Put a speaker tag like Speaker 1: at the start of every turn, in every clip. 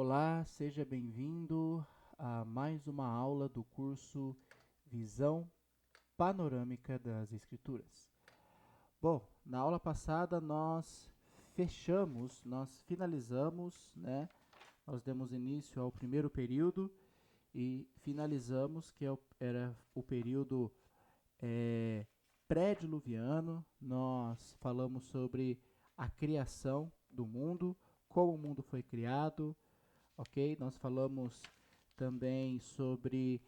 Speaker 1: Olá, seja bem-vindo a mais uma aula do curso Visão Panorâmica das Escrituras. Bom, na aula passada nós finalizamos, né? Nós demos início ao primeiro período e finalizamos, era o período pré-diluviano. Nós falamos sobre a criação do mundo, como o mundo foi criado, ok? Nós falamos também sobre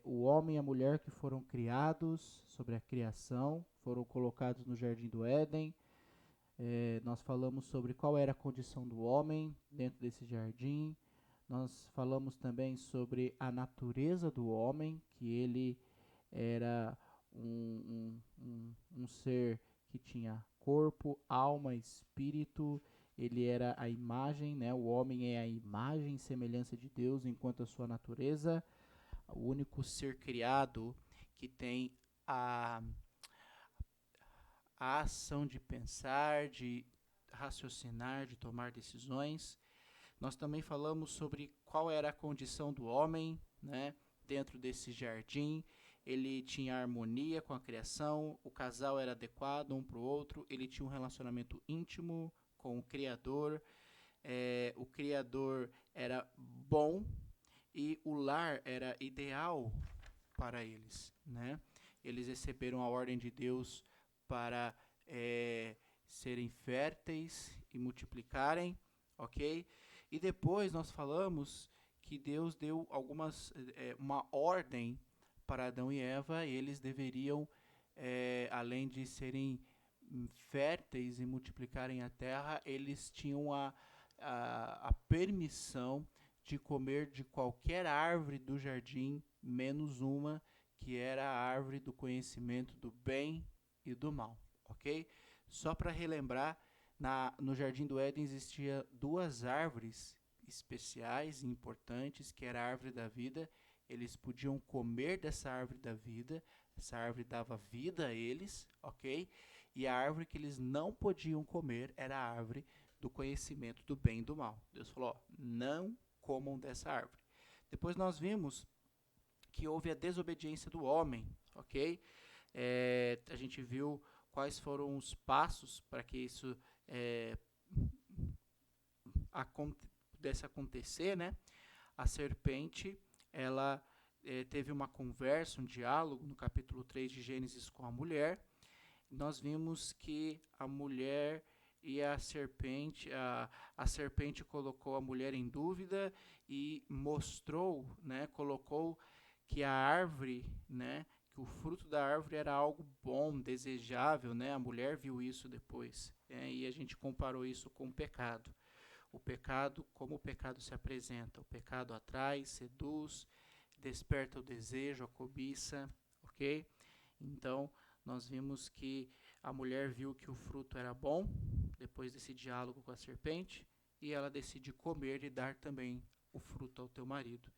Speaker 1: o homem e a mulher que foram criados, sobre a criação, foram colocados no Jardim do Éden. Nós falamos sobre qual era a condição do homem dentro desse jardim. Nós falamos também sobre a natureza do homem, que ele era um ser que tinha corpo, alma, espírito. Ele era a imagem, né? O homem é a imagem e semelhança de Deus enquanto a sua natureza, o único ser criado que tem a, a ação de pensar, de raciocinar, de tomar decisões. Nós também falamos sobre qual era a condição do homem, né, dentro desse jardim. Ele tinha harmonia com a criação, o casal era adequado um para o outro, ele tinha um relacionamento íntimo com o Criador, o Criador era bom e o lar era ideal para eles, né? Eles receberam a ordem de Deus para serem férteis e multiplicarem, ok? E depois nós falamos que Deus deu uma ordem para Adão e Eva. Eles deveriam, além de serem férteis e multiplicarem a terra, eles tinham a permissão de comer de qualquer árvore do jardim, menos uma, que era a árvore do conhecimento do bem e do mal, ok? Só para relembrar, no Jardim do Éden existia duas árvores especiais e importantes, que era a árvore da vida. Eles podiam comer dessa árvore da vida, essa árvore dava vida a eles, ok? E a árvore que eles não podiam comer era a árvore do conhecimento do bem e do mal. Deus falou, ó, não comam dessa árvore. Depois nós vimos que houve a desobediência do homem, ok? A gente viu quais foram os passos para que isso pudesse acontecer, né? A serpente, ela teve uma conversa, um diálogo no capítulo 3 de Gênesis com a mulher. Nós vimos que a mulher e a serpente colocou a mulher em dúvida e mostrou, né, colocou que a árvore, né, que o fruto da árvore era algo bom, desejável, né? A mulher viu isso depois, e a gente comparou isso com o pecado. O pecado, como o pecado se apresenta? O pecado atrai, seduz, desperta o desejo, a cobiça, ok? Então, nós vimos que a mulher viu que o fruto era bom, depois desse diálogo com a serpente, e ela decide comer e dar também o fruto ao teu marido.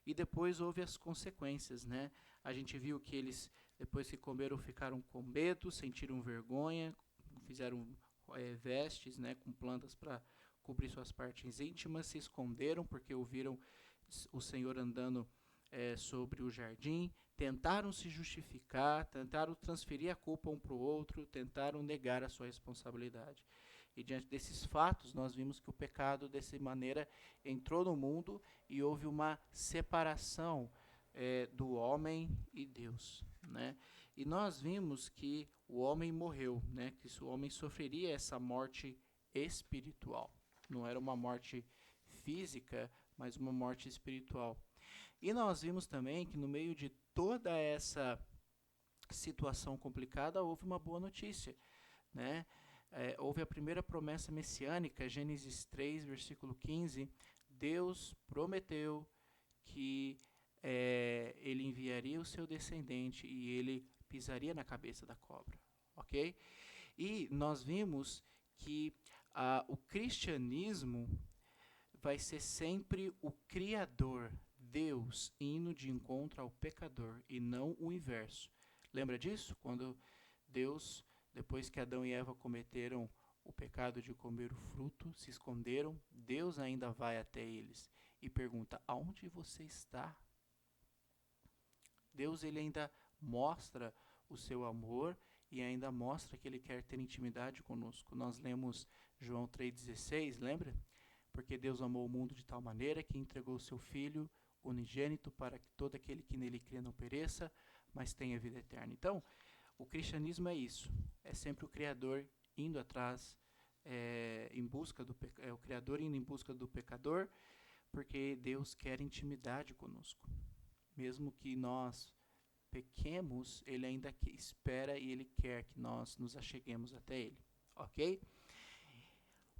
Speaker 1: E depois houve as consequências, né? A gente viu que eles, depois que comeram, ficaram com medo, sentiram vergonha, fizeram vestes, né, com plantas para cobrir suas partes íntimas, se esconderam porque ouviram o Senhor andando sobre o jardim, tentaram se justificar, tentaram transferir a culpa um para o outro, tentaram negar a sua responsabilidade. E diante desses fatos, nós vimos que o pecado, dessa maneira, entrou no mundo e houve uma separação do homem e Deus, né? E nós vimos que o homem morreu, né? Que o homem sofreria essa morte espiritual. Não era uma morte física, mas uma morte espiritual. E nós vimos também que no meio de toda essa situação complicada houve uma boa notícia, né? Houve a primeira promessa messiânica, Gênesis 3, versículo 15. Deus prometeu que ele enviaria o seu descendente e ele pisaria na cabeça da cobra, ok? E nós vimos que o cristianismo vai ser sempre o Criador, Deus, indo de encontro ao pecador e não o inverso. Lembra disso? Quando Deus, depois que Adão e Eva cometeram o pecado de comer o fruto, se esconderam, Deus ainda vai até eles e pergunta: aonde você está? Deus ele ainda mostra o seu amor e ainda mostra que ele quer ter intimidade conosco. Nós lemos João 3,16, lembra? Porque Deus amou o mundo de tal maneira que entregou o seu Filho unigênito para que todo aquele que nele crê não pereça, mas tenha vida eterna. Então, o cristianismo é isso. É sempre o Criador indo atrás, em busca do o Criador indo em busca do pecador, porque Deus quer intimidade conosco. Mesmo que nós pequemos, ele ainda espera e ele quer que nós nos acheguemos até ele, ok?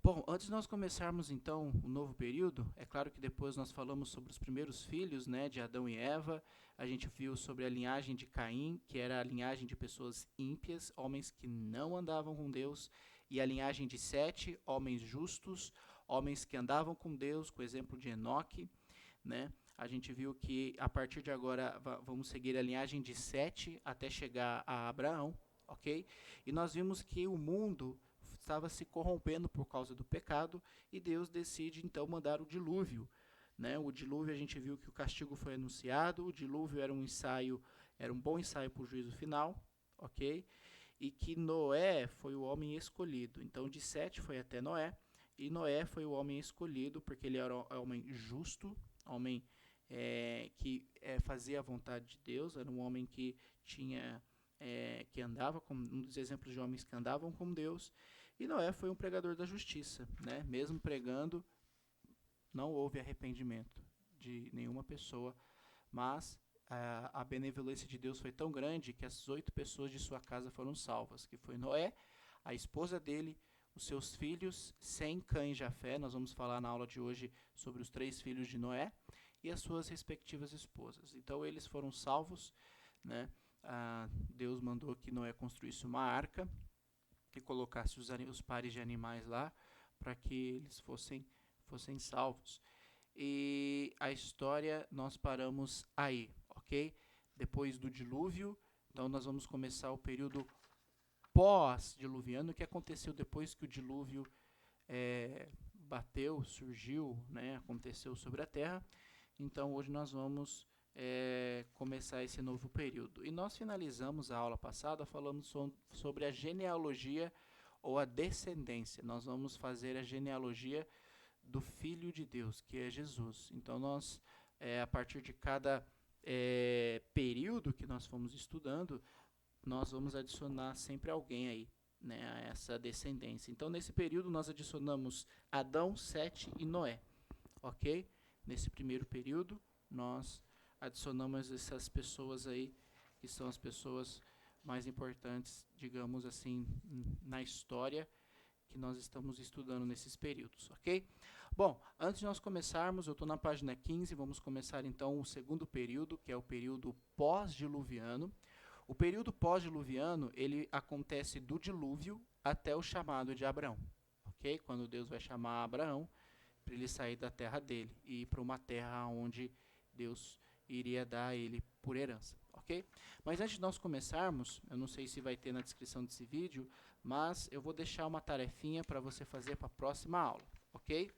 Speaker 1: Bom, antes de nós começarmos então o novo período, é claro que depois nós falamos sobre os primeiros filhos, né, de Adão e Eva. A gente viu sobre a linhagem de Caim, que era a linhagem de pessoas ímpias, homens que não andavam com Deus, e a linhagem de Sete, homens justos, homens que andavam com Deus, com o exemplo de Enoque, né? A gente viu que a partir de agora vamos seguir a linhagem de Sete até chegar a Abraão, ok? E nós vimos que o mundo estava se corrompendo por causa do pecado e Deus decide então mandar o dilúvio, né? O dilúvio, a gente viu que o castigo foi anunciado, o dilúvio era um ensaio, era um bom ensaio para o juízo final, ok? E que Noé foi o homem escolhido. Então de Sete foi até Noé, e Noé foi o homem escolhido porque ele era um homem justo, homem que fazia a vontade de Deus, era um homem que tinha que andava como um dos exemplos de homens que andavam com Deus. E Noé foi um pregador da justiça, né? Mesmo pregando, não houve arrependimento de nenhuma pessoa, mas a benevolência de Deus foi tão grande que as 8 pessoas de sua casa foram salvas, que foi Noé, a esposa dele, os seus filhos, Sem, Cã e Jafé. Nós vamos falar na aula de hoje sobre os 3 filhos de Noé e as suas respectivas esposas. Então eles foram salvos, né? Deus mandou que Noé construísse uma arca e colocasse os pares de animais lá para que eles fossem salvos. E a história nós paramos aí, ok? Depois do dilúvio, então nós vamos começar o período pós-diluviano, que aconteceu depois que o dilúvio bateu, surgiu, né, aconteceu sobre a terra. Então hoje nós vamos começar esse novo período. E nós finalizamos a aula passada falando sobre a genealogia ou a descendência. Nós vamos fazer a genealogia do Filho de Deus, que é Jesus. Então nós, a partir de cada período que nós fomos estudando, nós vamos adicionar sempre alguém aí, né, a essa descendência. Então nesse período nós adicionamos Adão, Sete e Noé, ok? Nesse primeiro período nós adicionamos essas pessoas aí, que são as pessoas mais importantes, digamos assim, na história que nós estamos estudando nesses períodos, ok? Bom, antes de nós começarmos, eu estou na página 15, vamos começar então o segundo período, que é o período pós-diluviano. O período pós-diluviano, ele acontece do dilúvio até o chamado de Abraão, ok? Quando Deus vai chamar Abraão para ele sair da terra dele e ir para uma terra onde Deus iria dar a ele por herança, ok? Mas antes de nós começarmos, eu não sei se vai ter na descrição desse vídeo, mas eu vou deixar uma tarefinha para você fazer para a próxima aula, ok?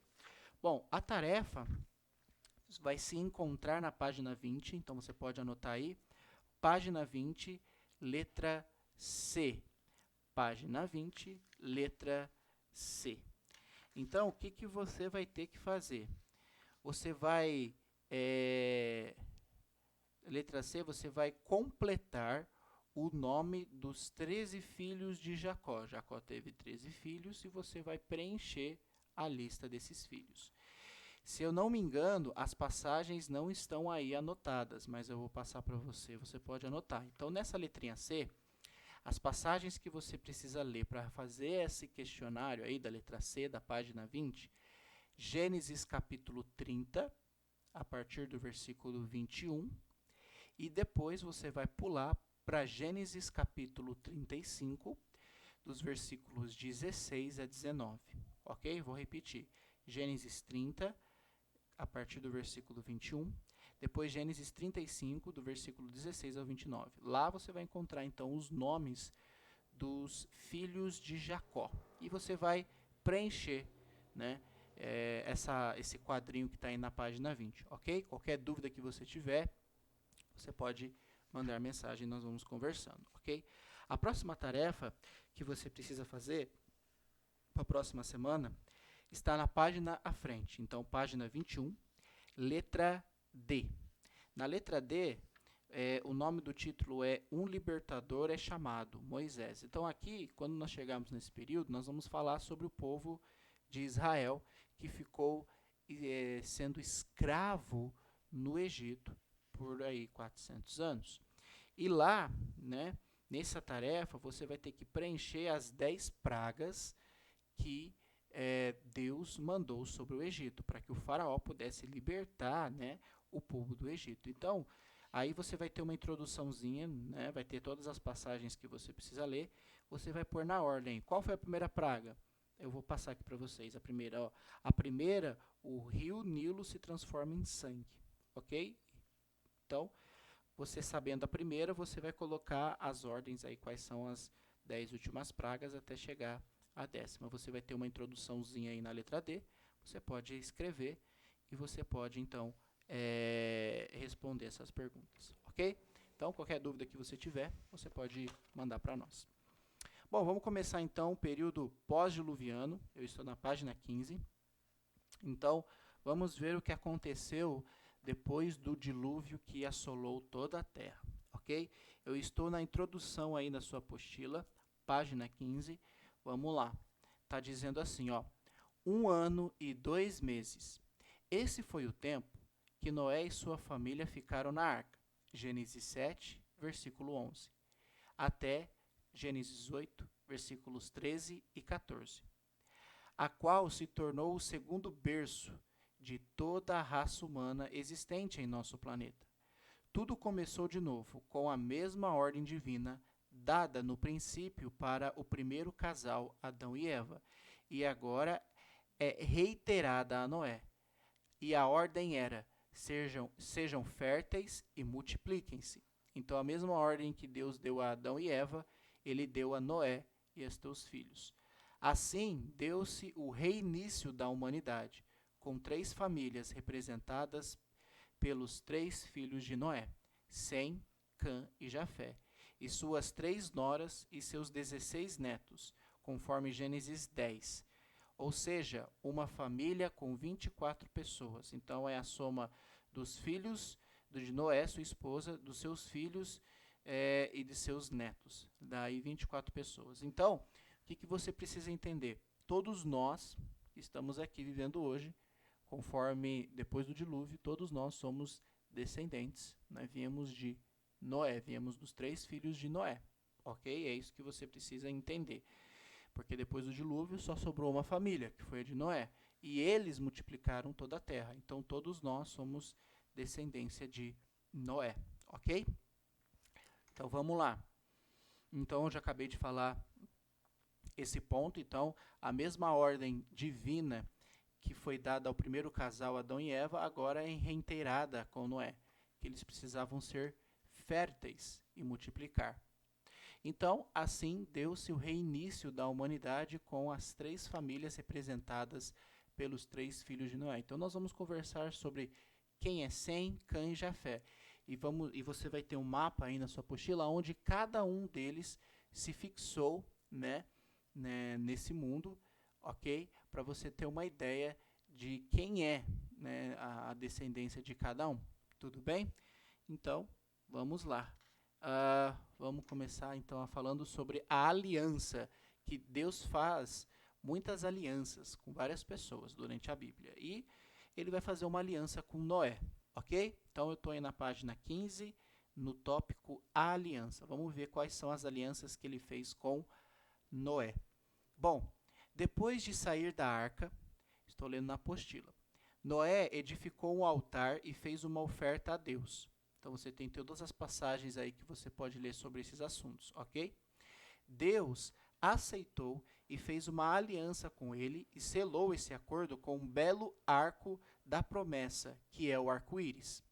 Speaker 1: Bom, a tarefa vai se encontrar na página 20, então você pode anotar aí, página 20, letra C. Página 20, letra C. Então, o que você vai ter que fazer? Você vai, letra C, você vai completar o nome dos 13 filhos de Jacó. Jacó teve 13 filhos e você vai preencher a lista desses filhos. Se eu não me engano, as passagens não estão aí anotadas, mas eu vou passar para você, você pode anotar. Então, nessa letrinha C, as passagens que você precisa ler para fazer esse questionário aí da letra C, da página 20, Gênesis capítulo 30, a partir do versículo 21, e depois você vai pular para Gênesis capítulo 35, dos versículos 16 a 19, ok? Vou repetir, Gênesis 30, a partir do versículo 21, depois Gênesis 35, do versículo 16 ao 29. Lá você vai encontrar, então, os nomes dos filhos de Jacó. E você vai preencher, né, esse quadrinho que está aí na página 20, ok? Qualquer dúvida que você tiver, você pode mandar mensagem e nós vamos conversando, ok? A próxima tarefa que você precisa fazer para a próxima semana está na página à frente. Então, página 21, letra D. Na letra D, o nome do título é Um Libertador é Chamado, Moisés. Então, aqui, quando nós chegarmos nesse período, nós vamos falar sobre o povo de Israel que ficou sendo escravo no Egito por aí 400 anos. E lá, né, nessa tarefa, você vai ter que preencher as 10 pragas que Deus mandou sobre o Egito, para que o faraó pudesse libertar, né, o povo do Egito. Então, aí você vai ter uma introduçãozinha, né, vai ter todas as passagens que você precisa ler, você vai pôr na ordem. Qual foi a primeira praga? Eu vou passar aqui para vocês. A primeira, o rio Nilo se transforma em sangue, ok? Então, você sabendo a primeira, você vai colocar as ordens aí, quais são as 10 últimas pragas até chegar à 10ª. Você vai ter uma introduçãozinha aí na letra D, você pode escrever e você pode, então, responder essas perguntas, ok? Então, qualquer dúvida que você tiver, você pode mandar para nós. Bom, vamos começar, então, o período pós-diluviano. Eu estou na página 15. Então, vamos ver o que aconteceu depois do dilúvio que assolou toda a terra, ok? Eu estou na introdução aí na sua apostila, página 15, vamos lá. Está dizendo assim, ó, 1 ano e 2 meses. Esse foi o tempo que Noé e sua família ficaram na arca, Gênesis 7, versículo 11, até Gênesis 8, versículos 13 e 14, a qual se tornou o segundo berço de toda a raça humana existente em nosso planeta. Tudo começou de novo, com a mesma ordem divina dada no princípio para o primeiro casal, Adão e Eva, e agora é reiterada a Noé. E a ordem era: sejam férteis e multipliquem-se. Então, a mesma ordem que Deus deu a Adão e Eva, ele deu a Noé e a seus filhos. Assim, deu-se o reinício da humanidade, com 3 famílias representadas pelos 3 filhos de Noé, Sem, Cã e Jafé, e suas 3 noras e seus 16 netos, conforme Gênesis 10. Ou seja, uma família com 24 pessoas. Então, é a soma dos filhos de Noé, sua esposa, dos seus filhos e de seus netos. Daí, 24 pessoas. Então, o que você precisa entender? Todos nós que estamos aqui vivendo hoje, conforme depois do dilúvio, todos nós somos descendentes, né? Viemos de Noé, viemos dos 3 filhos de Noé, ok? É isso que você precisa entender, porque depois do dilúvio só sobrou uma família, que foi a de Noé, e eles multiplicaram toda a terra, então todos nós somos descendência de Noé, ok? Então vamos lá. Então eu já acabei de falar esse ponto, então a mesma ordem divina que foi dada ao primeiro casal, Adão e Eva, agora é reiterada com Noé, que eles precisavam ser férteis e multiplicar. Então, assim deu-se o reinício da humanidade com as 3 famílias representadas pelos 3 filhos de Noé. Então, nós vamos conversar sobre quem é Sem, Cã e Jafé. E você vai ter um mapa aí na sua apostila onde cada um deles se fixou, né, nesse mundo, ok? Para você ter uma ideia de quem é, né, a descendência de cada um. Tudo bem? Então, vamos lá. Vamos começar então falando sobre a aliança, que Deus faz muitas alianças com várias pessoas durante a Bíblia. E ele vai fazer uma aliança com Noé, ok? Então eu estou aí na página 15, no tópico A Aliança. Vamos ver quais são as alianças que ele fez com Noé. Bom, depois de sair da arca, estou lendo na apostila, Noé edificou um altar e fez uma oferta a Deus. Então você tem todas as passagens aí que você pode ler sobre esses assuntos, ok? Deus aceitou e fez uma aliança com ele e selou esse acordo com um belo arco da promessa, que é o arco-íris.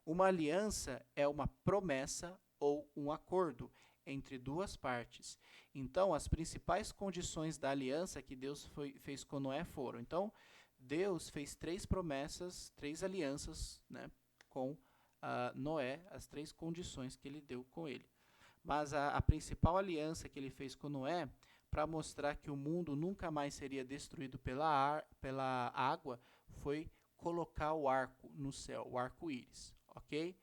Speaker 1: Uma aliança é uma promessa ou um acordo entre 2 partes. Então, as principais condições da aliança que Deus fez com Noé foram: então, Deus fez 3 promessas, 3 alianças, né, com Noé, as 3 condições que ele deu com ele. Mas a principal aliança que ele fez com Noé, para mostrar que o mundo nunca mais seria destruído pela água, foi colocar o arco no céu, o arco-íris, ok?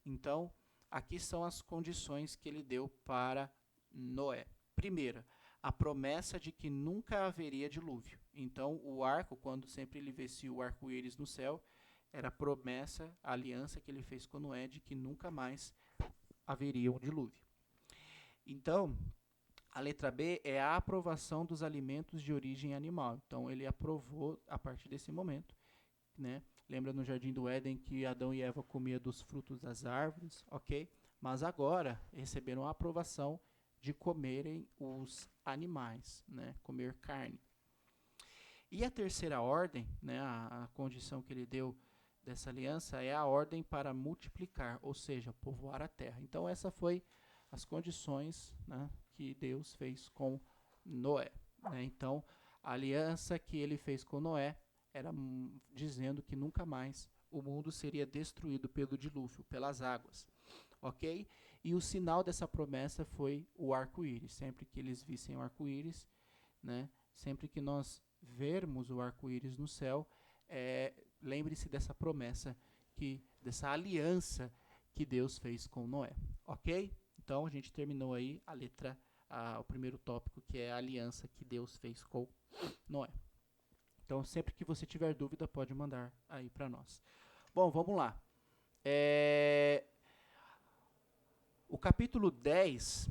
Speaker 1: Então, aqui são as condições que ele deu para Noé. Primeira, a promessa de que nunca haveria dilúvio. Então, o arco, quando sempre ele vestia o arco-íris no céu, era a promessa, a aliança que ele fez com Noé de que nunca mais haveria um dilúvio. Então, a letra B é a aprovação dos alimentos de origem animal. Então, ele aprovou a partir desse momento, né? Lembra no Jardim do Éden que Adão e Eva comiam dos frutos das árvores, ok? Mas agora receberam a aprovação de comerem os animais, né? Comer carne. E a terceira ordem, né? A condição que ele deu dessa aliança é a ordem para multiplicar, ou seja, povoar a terra. Então, essa foi as condições, né, que Deus fez com Noé, né? Então, a aliança que ele fez com Noé era dizendo que nunca mais o mundo seria destruído pelo dilúvio, pelas águas, ok? E o sinal dessa promessa foi o arco-íris. Sempre que eles vissem o arco-íris, né, sempre que nós vermos o arco-íris no céu, lembre-se dessa promessa, dessa aliança que Deus fez com Noé, ok? Então, a gente terminou aí o primeiro tópico, que é a aliança que Deus fez com Noé. Então, sempre que você tiver dúvida, pode mandar aí para nós. Bom, vamos lá. O capítulo 10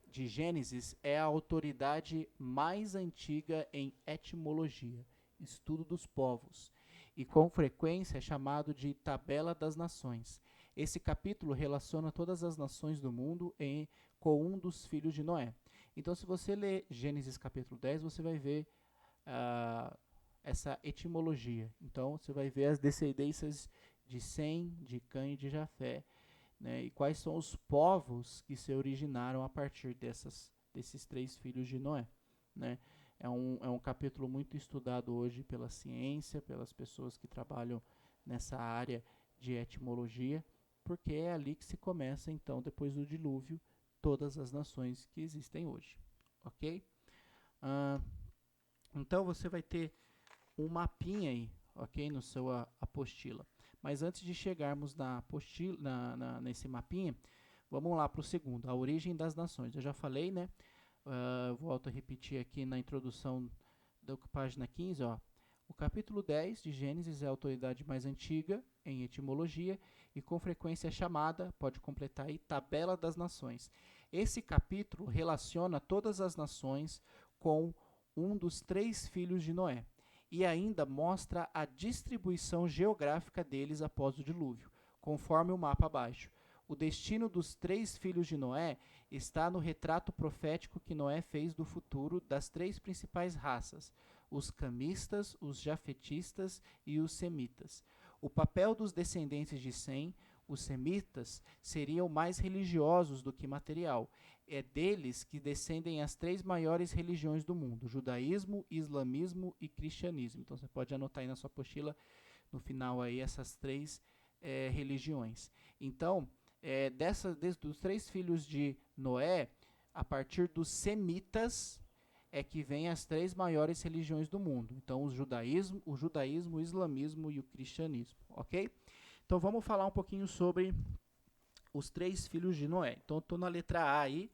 Speaker 1: de Gênesis é a autoridade mais antiga em etimologia, estudo dos povos, e com frequência é chamado de Tabela das Nações. Esse capítulo relaciona todas as nações do mundo com um dos filhos de Noé. Então, se você ler Gênesis capítulo 10, você vai ver essa etimologia. Então, você vai ver as descendências de Sem, de Cã e de Jafé, né, e quais são os povos que se originaram a partir desses 3 filhos de Noé, né? É um capítulo muito estudado hoje pela ciência, pelas pessoas que trabalham nessa área de etimologia, porque é ali que se começa, então, depois do dilúvio, todas as nações que existem hoje, ok? Então, você vai ter um mapinha aí, ok, no seu apostila. Mas antes de chegarmos na apostila, nesse mapinha, vamos lá para o segundo, a origem das nações. Eu já falei, né? Volto a repetir aqui na introdução da página 15, ó. O capítulo 10 de Gênesis é a autoridade mais antiga em etimologia e com frequência é chamada, pode completar aí, Tabela das Nações. Esse capítulo relaciona todas as nações com um dos 3 filhos de Noé e ainda mostra a distribuição geográfica deles após o dilúvio, conforme o mapa abaixo. O destino dos 3 filhos de Noé está no retrato profético que Noé fez do futuro das 3 principais raças, os camistas, os jafetistas e os semitas. O papel dos descendentes de Sem, os semitas, seriam mais religiosos do que material. É deles que descendem as 3 maiores religiões do mundo, judaísmo, islamismo e cristianismo. Então, você pode anotar aí na sua apostila, no final aí, essas 3 religiões. Então, dos 3 filhos de Noé, a partir dos semitas, é que vem as 3 maiores religiões do mundo. Então, o judaísmo, o islamismo e o cristianismo, ok? Então, vamos falar um pouquinho sobre os 3 filhos de Noé. Então, estou na letra A aí,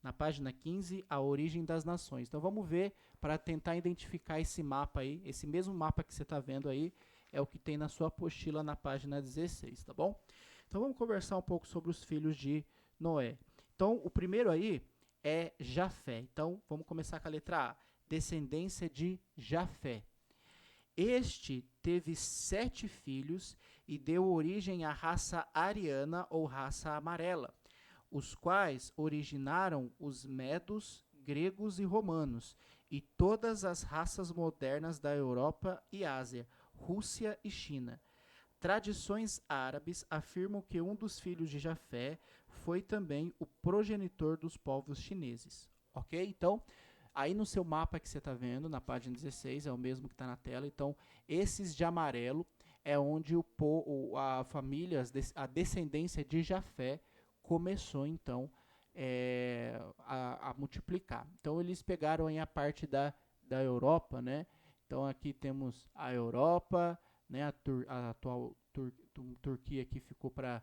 Speaker 1: na página 15, a origem das nações. Então, vamos ver, para tentar identificar esse mapa aí, esse mesmo mapa que você está vendo aí, é o que tem na sua apostila na página 16, tá bom? Então, vamos conversar um pouco sobre os filhos de Noé. Então, o primeiro aí é Jafé. Então, vamos começar com a letra A. Descendência de Jafé. Este teve 7 filhos e deu origem à raça ariana ou raça amarela, os quais originaram os medos, gregos e romanos, e todas as raças modernas da Europa e Ásia, Rússia e China. Tradições árabes afirmam que um dos filhos de Jafé foi também o progenitor dos povos chineses. Ok? Então, Aí no seu mapa que você está vendo, na página 16, é o mesmo que está na tela. Então, esses de amarelo é onde a família, a descendência de Jafé começou, então, a multiplicar. Então, eles pegaram aí a parte da Europa, né? Então, aqui temos a Europa, né? A atual Turquia aqui ficou para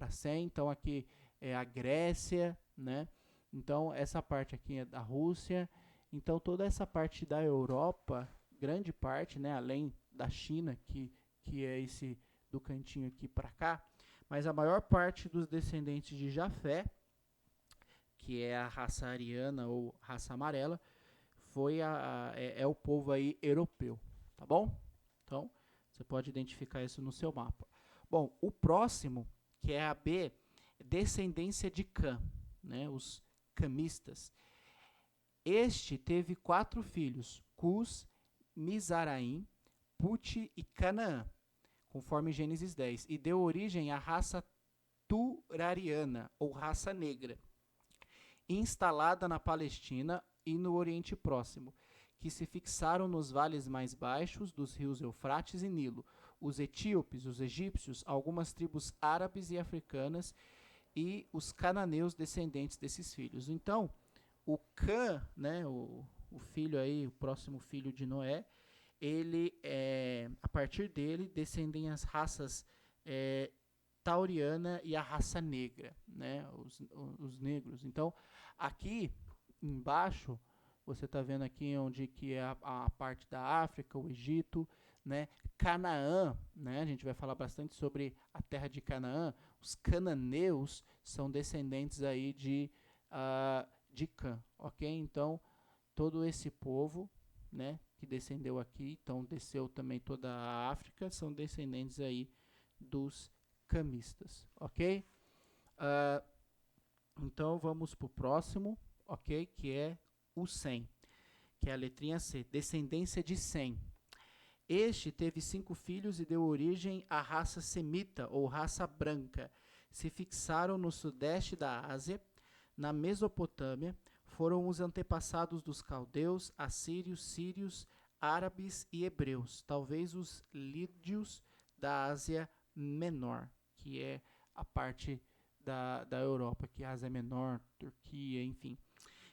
Speaker 1: 100. Então, aqui é a Grécia, né? Então, essa parte aqui é da Rússia. Então, toda essa parte da Europa, grande parte, né, além da China, que é esse do cantinho aqui para cá, mas a maior parte dos descendentes de Jafé, que é a raça ariana ou raça amarela, é o povo aí europeu, tá bom? Então, você pode identificar isso no seu mapa. Bom, o próximo, que é a B, descendência de Cã, né, os camistas. Este teve 4 filhos, Cus, Mizaraim, Puti e Canaã, conforme Gênesis 10, e deu origem à raça turariana, ou raça negra, instalada na Palestina e no Oriente Próximo, que se fixaram nos vales mais baixos dos rios Eufrates e Nilo, os etíopes, os egípcios, algumas tribos árabes e africanas e os cananeus descendentes desses filhos. Então, o Cã, né, o filho aí, o próximo filho de Noé, a partir dele descendem as raças tauriana e a raça negra, né, os negros. Então, aqui embaixo, você está vendo aqui onde que é a parte da África, o Egito, né, Canaã, né, a gente vai falar bastante sobre a terra de Canaã. Os cananeus são descendentes aí de Cã, ok? Então, todo esse povo, né, que descendeu aqui, então desceu também toda a África, são descendentes aí dos camistas, ok? Então, vamos para o próximo, ok? Que é o Sem, que é a letrinha C, descendência de Sem. Este teve 5 filhos e deu origem à raça semita, ou raça branca. Se fixaram no sudeste da Ásia, na Mesopotâmia, foram os antepassados dos caldeus, assírios, sírios, árabes e hebreus, talvez os lídios da Ásia Menor, que é a parte da Europa, que é a Ásia Menor, Turquia, enfim.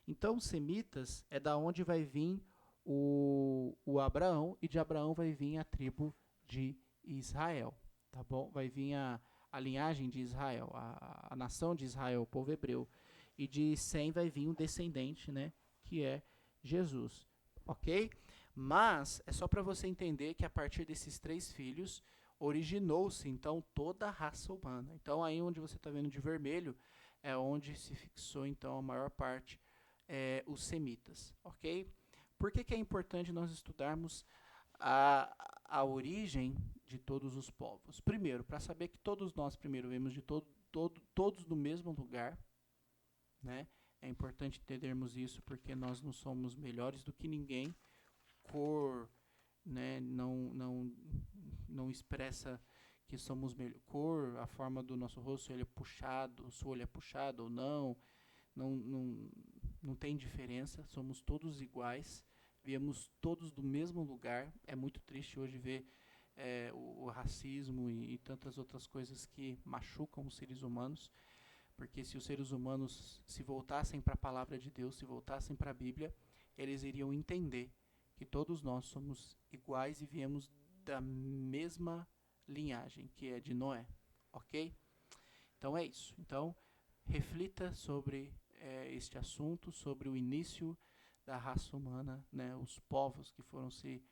Speaker 1: Então, os semitas é da onde vai vir o Abraão, e de Abraão vai vir a tribo de Israel, tá bom? Vai vir a linhagem de Israel, a nação de Israel, o povo hebreu. E de Sem vai vir um descendente, né, que é Jesus, ok? Mas é só para você entender que a partir desses 3 filhos originou-se então toda a raça humana. Então aí onde você está vendo de vermelho é onde se fixou então a maior parte os semitas, ok? Por que é importante nós estudarmos a origem de todos os povos? Primeiro, para saber que todos nós primeiro vemos de todos do mesmo lugar, né? É importante entendermos isso porque nós não somos melhores do que ninguém. Cor, né, não expressa que somos melhor. Cor, a forma do nosso rosto, ele é puxado, se o olho é puxado ou não tem diferença. Somos todos iguais, viemos todos do mesmo lugar. É muito triste hoje ver o racismo e tantas outras coisas que machucam os seres humanos. Porque se os seres humanos se voltassem para a palavra de Deus, se voltassem para a Bíblia, eles iriam entender que todos nós somos iguais e viemos da mesma linhagem, que é de Noé, ok? Então é isso. Então, reflita sobre este assunto, sobre o início da raça humana, né, os povos que foram se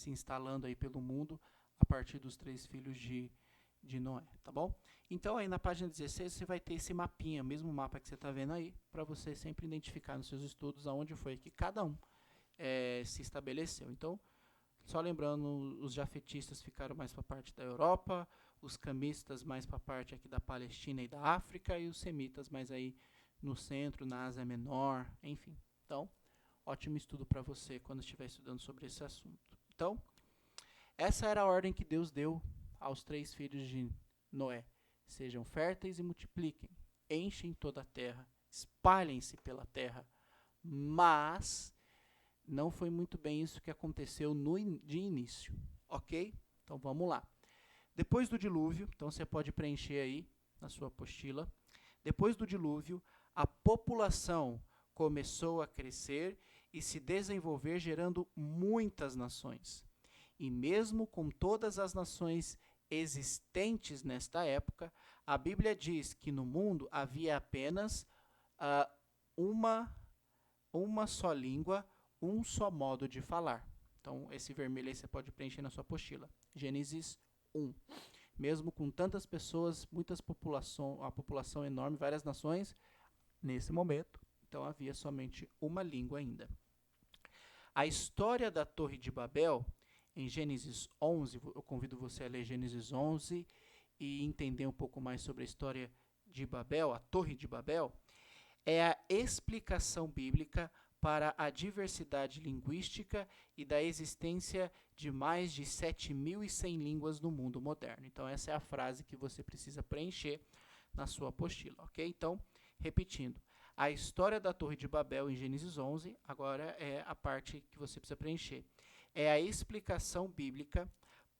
Speaker 1: instalando aí pelo mundo a partir dos 3 filhos de Noé, tá bom? Então aí na página 16 você vai ter esse mapinha, mesmo mapa que você está vendo aí, para você sempre identificar nos seus estudos aonde foi que cada um se estabeleceu. Então, só lembrando, os jafetistas ficaram mais para a parte da Europa, os camistas mais para a parte aqui da Palestina e da África, e os semitas mais aí no centro, na Ásia Menor, enfim. Então, ótimo estudo para você quando estiver estudando sobre esse assunto. Então, essa era a ordem que Deus deu aos 3 filhos de Noé. Sejam férteis e multipliquem, enchem toda a terra, espalhem-se pela terra, mas não foi muito bem isso que aconteceu de início, ok? Então vamos lá. Depois do dilúvio, então você pode preencher aí na sua apostila. Depois do dilúvio, a população começou a crescer e se desenvolver, gerando muitas nações. E mesmo com todas as nações existentes nesta época, a Bíblia diz que no mundo havia apenas uma só língua, um só modo de falar. Então, esse vermelho aí você pode preencher na sua apostila. Gênesis 1. Mesmo com tantas pessoas, a população enorme, várias nações, nesse momento, então havia somente uma língua ainda. A história da Torre de Babel, em Gênesis 11, eu convido você a ler Gênesis 11 e entender um pouco mais sobre a história de Babel, a Torre de Babel, é a explicação bíblica para a diversidade linguística e da existência de mais de 7.100 línguas no mundo moderno. Então, essa é a frase que você precisa preencher na sua apostila, ok? Então, repetindo, a história da Torre de Babel em Gênesis 11, agora é a parte que você precisa preencher. É a explicação bíblica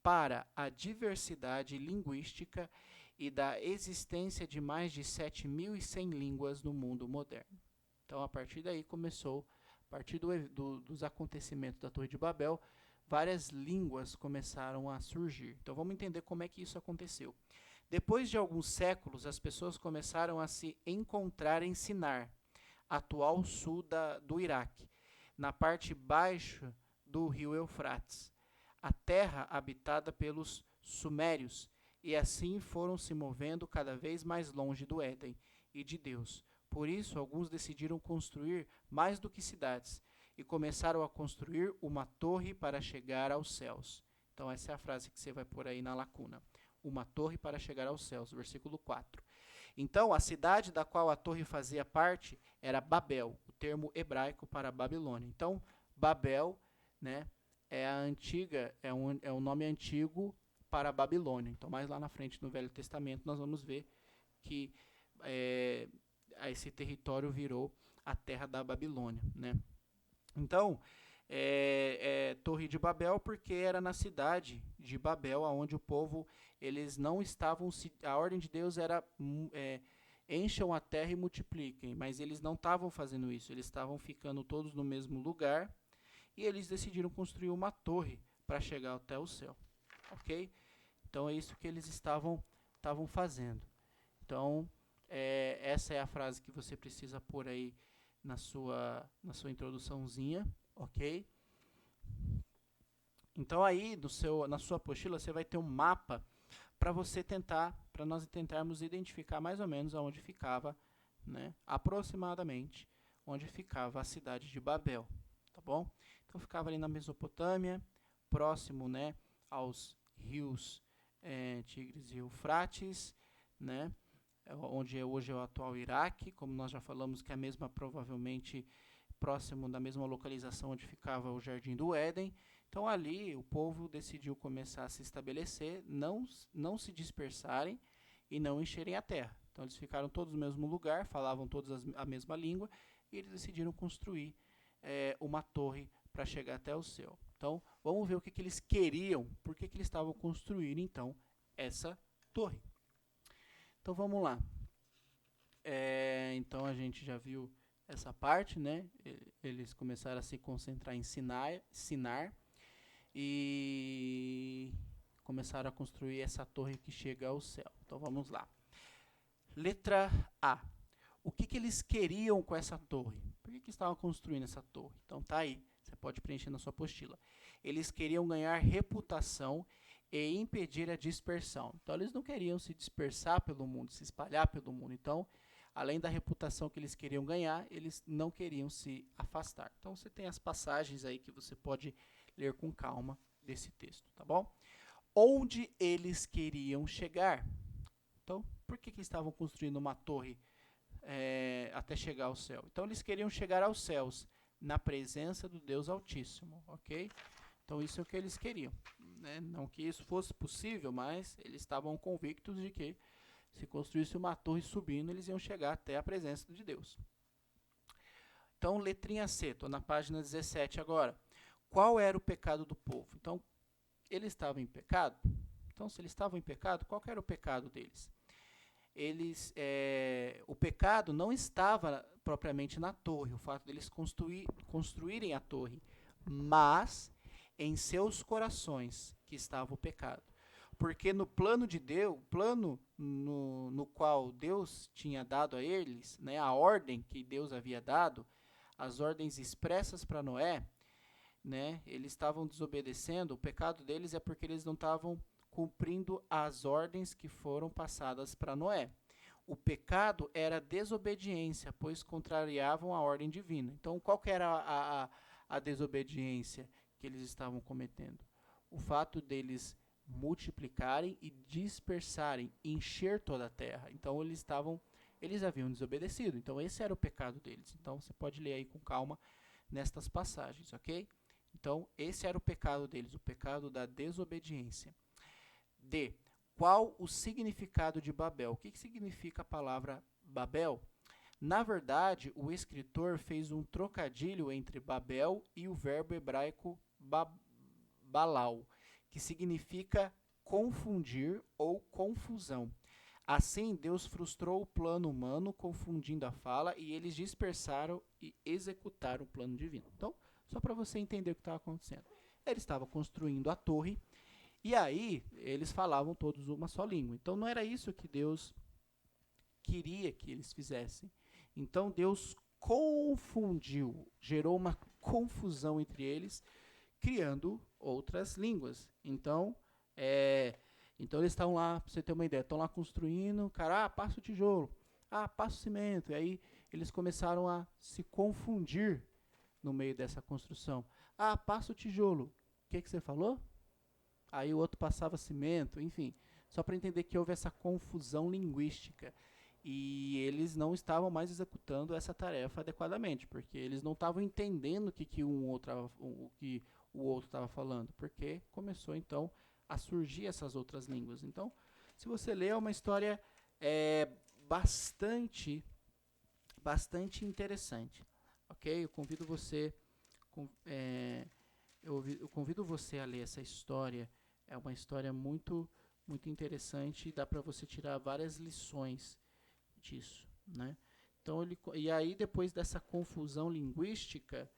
Speaker 1: para a diversidade linguística e da existência de mais de 7.100 línguas no mundo moderno. Então, a partir daí começou, a partir dos acontecimentos da Torre de Babel, várias línguas começaram a surgir. Então, vamos entender como é que isso aconteceu. Depois de alguns séculos, as pessoas começaram a se encontrar em Sinar, atual sul do Iraque, na parte baixa do rio Eufrates, a terra habitada pelos sumérios, e assim foram se movendo cada vez mais longe do Éden e de Deus. Por isso, alguns decidiram construir mais do que cidades e começaram a construir uma torre para chegar aos céus. Então, essa é a frase que você vai pôr aí na lacuna. Uma torre para chegar aos céus, versículo 4. Então, a cidade da qual a torre fazia parte era Babel, o termo hebraico para Babilônia. Então, Babel, né, é um nome antigo para a Babilônia. Então, mais lá na frente no Velho Testamento, nós vamos ver que esse território virou a terra da Babilônia, né? Então, Torre de Babel porque era na cidade de Babel, onde o povo, eles não estavam, a ordem de Deus era encham a terra e multipliquem, mas eles não estavam fazendo isso, eles estavam ficando todos no mesmo lugar e eles decidiram construir uma torre para chegar até o céu, ok? Então é isso que eles estavam fazendo. Então, essa é a frase que você precisa pôr aí na sua introduçãozinha, ok? Então aí na sua apostila você vai ter um mapa para nós tentarmos identificar mais ou menos aonde ficava, né, aproximadamente, onde ficava a cidade de Babel, tá bom? Então ficava ali na Mesopotâmia, próximo, né, aos rios Tigres e Eufrates, né, onde hoje é o atual Iraque, como nós já falamos que é a mesma, provavelmente próximo da mesma localização onde ficava o Jardim do Éden. Então ali o povo decidiu começar a se estabelecer, não se dispersarem e não encherem a terra. Então eles ficaram todos no mesmo lugar, falavam todos a mesma língua e eles decidiram construir uma torre para chegar até o céu. Então vamos ver o que eles queriam, por que eles estavam construindo então essa torre. Então vamos lá. Então a gente já viu essa parte, né? Eles começaram a se concentrar em Sinar e começaram a construir essa torre que chega ao céu. Então vamos lá. Letra A. O que eles queriam com essa torre? Por que estavam construindo essa torre? Então tá aí, você pode preencher na sua apostila. Eles queriam ganhar reputação e impedir a dispersão. Então eles não queriam se dispersar pelo mundo, se espalhar pelo mundo. Então, além da reputação que eles queriam ganhar, eles não queriam se afastar. Então você tem as passagens aí que você pode ler com calma desse texto, tá bom? Onde eles queriam chegar? Então, por que estavam construindo uma torre até chegar ao céu? Então eles queriam chegar aos céus na presença do Deus Altíssimo, ok? Então isso é o que eles queriam, né? Não que isso fosse possível, mas eles estavam convictos de que se construísse uma torre subindo, eles iam chegar até a presença de Deus. Então, letrinha C, estou na página 17 agora. Qual era o pecado do povo? Então, eles estavam em pecado? Então, se eles estavam em pecado, qual era o pecado deles? O pecado não estava propriamente na torre, o fato deles construírem a torre, mas em seus corações que estava o pecado. Porque no plano de Deus, plano no qual Deus tinha dado a eles, né, a ordem que Deus havia dado, as ordens expressas para Noé, né, eles estavam desobedecendo. O pecado deles é porque eles não estavam cumprindo as ordens que foram passadas para Noé. O pecado era desobediência, pois contrariavam a ordem divina. Então, qual que era a desobediência que eles estavam cometendo? O fato deles multiplicarem e dispersarem, encher toda a terra. Então, eles haviam desobedecido. Então, esse era o pecado deles. Então, você pode ler aí com calma nestas passagens, ok? Então, esse era o pecado deles, o pecado da desobediência. D. Qual o significado de Babel? O que significa a palavra Babel? Na verdade, o escritor fez um trocadilho entre Babel e o verbo hebraico balal, que significa confundir ou confusão. Assim, Deus frustrou o plano humano, confundindo a fala, e eles dispersaram e executaram o plano divino. Então, só para você entender o que estava acontecendo. Eles estavam construindo a torre, e aí eles falavam todos uma só língua. Então, não era isso que Deus queria que eles fizessem. Então, Deus confundiu, gerou uma confusão entre eles, criando outras línguas. Então, eles estão lá, para você ter uma ideia, estão lá construindo, cara, passa o tijolo, passa o cimento. E aí eles começaram a se confundir no meio dessa construção. Passa o tijolo. O que você falou? Aí o outro passava cimento, enfim. Só para entender que houve essa confusão linguística. E eles não estavam mais executando essa tarefa adequadamente, porque eles não estavam entendendo o que o outro estava falando, porque começou então a surgir essas outras línguas. Então, se você ler, é uma história bastante interessante, ok? Eu convido você a ler essa história. É uma história muito interessante e dá para você tirar várias lições disso, né? Então e aí depois dessa confusão linguística,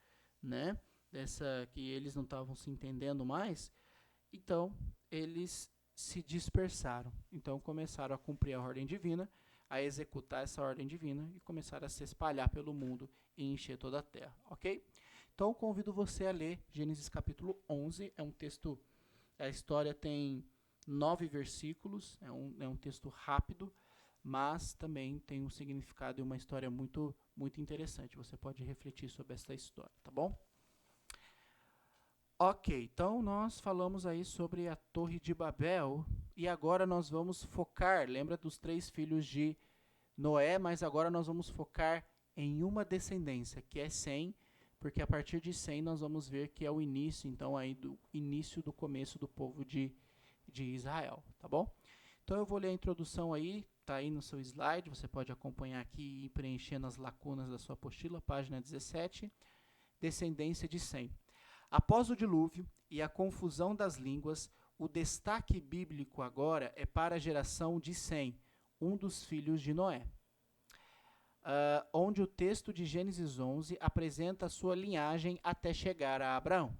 Speaker 1: né? Que eles não estavam se entendendo mais, então eles se dispersaram. Então começaram a cumprir a ordem divina, a executar essa ordem divina e começaram a se espalhar pelo mundo e encher toda a terra, ok? Então convido você a ler Gênesis capítulo 11, é um texto, a história tem 9 versículos, é um texto rápido, mas também tem um significado e uma história muito interessante. Você pode refletir sobre essa história, tá bom? Ok, então nós falamos aí sobre a Torre de Babel e agora nós vamos focar, lembra dos 3 filhos de Noé, mas agora nós vamos focar em uma descendência, que é Sem, porque a partir de Sem nós vamos ver que é o início, então aí do início do começo do povo de Israel, tá bom? Então eu vou ler a introdução aí, tá aí no seu slide, você pode acompanhar aqui e preenchendo as lacunas da sua apostila, página 17, descendência de Sem. Após o dilúvio e a confusão das línguas, o destaque bíblico agora é para a geração de Sem, um dos filhos de Noé, onde o texto de Gênesis 11 apresenta a sua linhagem até chegar a Abraão.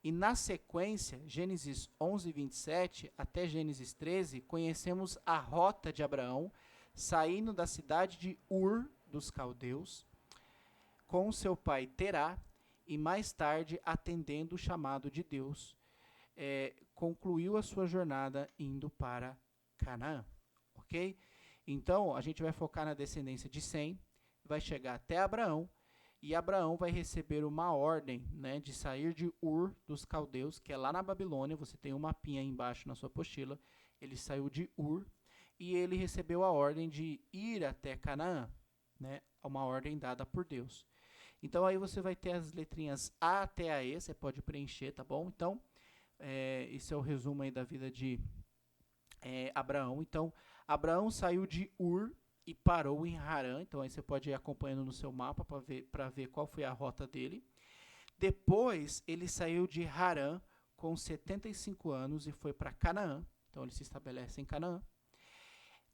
Speaker 1: E na sequência, Gênesis 11, 27 até Gênesis 13, conhecemos a rota de Abraão, saindo da cidade de Ur, dos caldeus, com seu pai Terá, e mais tarde, atendendo o chamado de Deus, concluiu a sua jornada indo para Canaã, ok? Então, a gente vai focar na descendência de Sem, vai chegar até Abraão, e Abraão vai receber uma ordem, né, de sair de Ur dos caldeus, que é lá na Babilônia. Você tem um mapinha aí embaixo na sua apostila. Ele saiu de Ur e ele recebeu a ordem de ir até Canaã, né, uma ordem dada por Deus. Então aí você vai ter as letrinhas A até a E, você pode preencher, tá bom? Então, esse é o resumo aí da vida de Abraão. Então, Abraão saiu de Ur e parou em Harã. Então aí você pode ir acompanhando no seu mapa para ver qual foi a rota dele. Depois ele saiu de Harã com 75 anos e foi para Canaã. Então ele se estabelece em Canaã.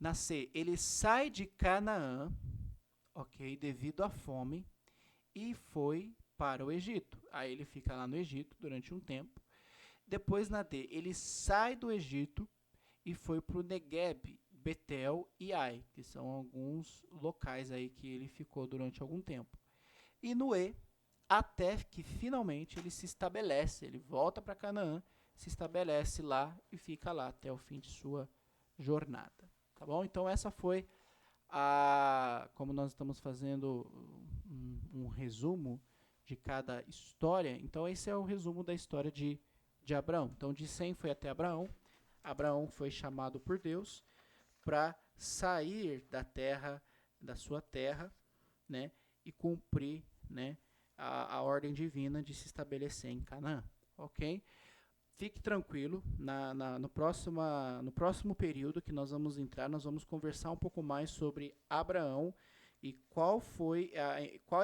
Speaker 1: Na C, ele sai de Canaã, ok, devido à fome, e foi para o Egito. Aí ele fica lá no Egito durante um tempo. Depois na D, ele sai do Egito e foi para o Negueb, Betel e Ai, que são alguns locais aí que ele ficou durante algum tempo. E no E, até que finalmente ele se estabelece, ele volta para Canaã, se estabelece lá e fica lá até o fim de sua jornada. Tá bom? Então essa foi como nós estamos fazendo um resumo de cada história, então esse é o resumo da história de Abraão. Então de Sem foi até Abraão. Abraão foi chamado por Deus para sair da terra, da sua terra, né, e cumprir, né, a ordem divina de se estabelecer em Canaã, ok? Fique tranquilo, no próximo período que nós vamos entrar, nós vamos conversar um pouco mais sobre Abraão e qual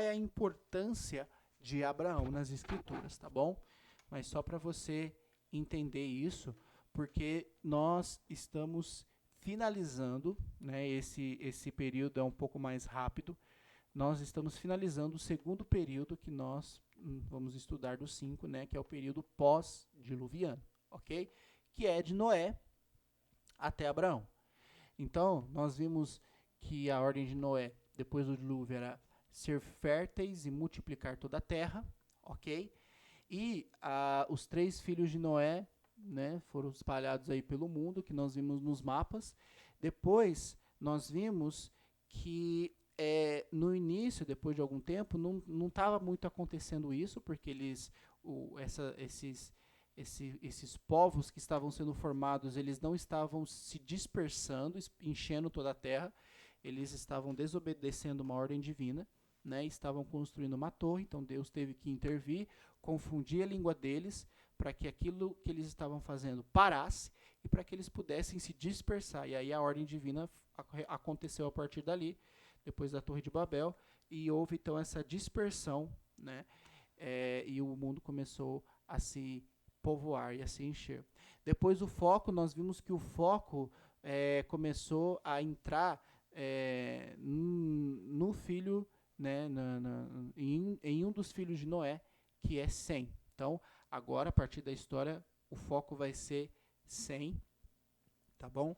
Speaker 1: é a importância de Abraão nas Escrituras, tá bom? Mas só para você entender isso, porque nós estamos finalizando, né, esse período é um pouco mais rápido, nós estamos finalizando o segundo período que nós vamos estudar dos 5, né, que é o período pós-diluviano, ok? Que é de Noé até Abraão. Então, nós vimos que a ordem de Noé, depois do dilúvio, era ser férteis e multiplicar toda a terra, ok? E os 3 filhos de Noé, né, foram espalhados aí pelo mundo, que nós vimos nos mapas. Depois, nós vimos que no início, depois de algum tempo, não estava muito acontecendo isso, porque esses povos que estavam sendo formados, eles não estavam se dispersando, enchendo toda a terra, eles estavam desobedecendo uma ordem divina, né, estavam construindo uma torre, então Deus teve que intervir, confundir a língua deles, para que aquilo que eles estavam fazendo parasse, e para que eles pudessem se dispersar, e aí a ordem divina aconteceu a partir dali, depois da Torre de Babel, e houve então essa dispersão, né, e o mundo começou a se povoar e a se encher. Depois o foco, nós vimos que o foco começou a entrar no filho, né, em um dos filhos de Noé, que é Sem. Então, agora, a partir da história, o foco vai ser Sem, tá bom?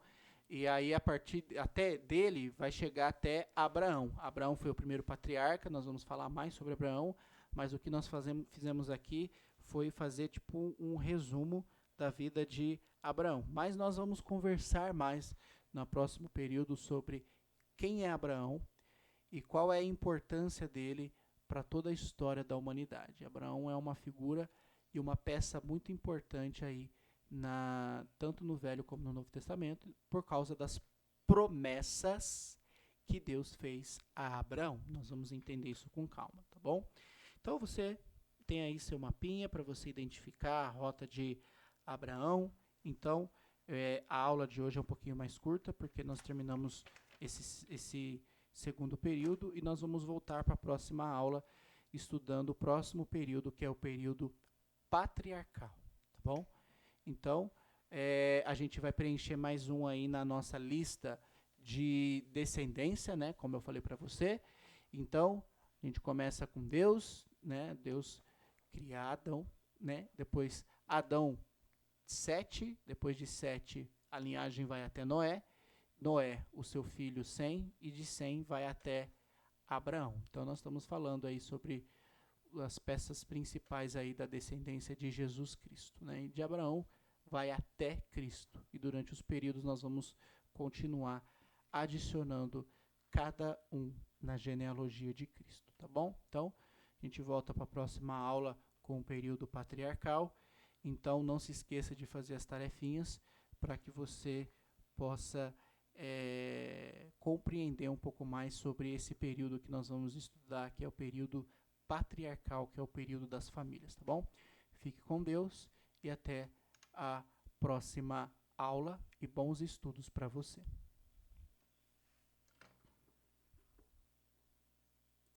Speaker 1: E aí, a partir até dele, vai chegar até Abraão. Abraão foi o primeiro patriarca, nós vamos falar mais sobre Abraão, mas o que nós fizemos aqui foi fazer tipo um resumo da vida de Abraão. Mas nós vamos conversar mais no próximo período sobre quem é Abraão e qual é a importância dele para toda a história da humanidade. Abraão é uma figura e uma peça muito importante aí, tanto no Velho como no Novo Testamento, por causa das promessas que Deus fez a Abraão. Nós vamos entender isso com calma, tá bom? Então você tem aí seu mapinha para você identificar a rota de Abraão. Então a aula de hoje é um pouquinho mais curta, porque nós terminamos esse segundo período e nós vamos voltar para a próxima aula estudando o próximo período, que é o período patriarcal, tá bom? Então, a gente vai preencher mais um aí na nossa lista de descendência, né? Como eu falei para você. Então, a gente começa com Deus, né? Deus cria Adão, né? Depois Adão, 7. Depois de 7, a linhagem vai até Noé. Noé, o seu filho Sem, e de Sem vai até Abraão. Então, nós estamos falando aí sobre as peças principais aí da descendência de Jesus Cristo, né? E de Abraão vai até Cristo. E durante os períodos nós vamos continuar adicionando cada um na genealogia de Cristo, tá bom? Então, a gente volta para a próxima aula com o período patriarcal. Então, não se esqueça de fazer as tarefinhas para que você possa compreender um pouco mais sobre esse período que nós vamos estudar, que é o período patriarcal, que é o período das famílias, tá bom? Fique com Deus e até a próxima aula e bons estudos para você.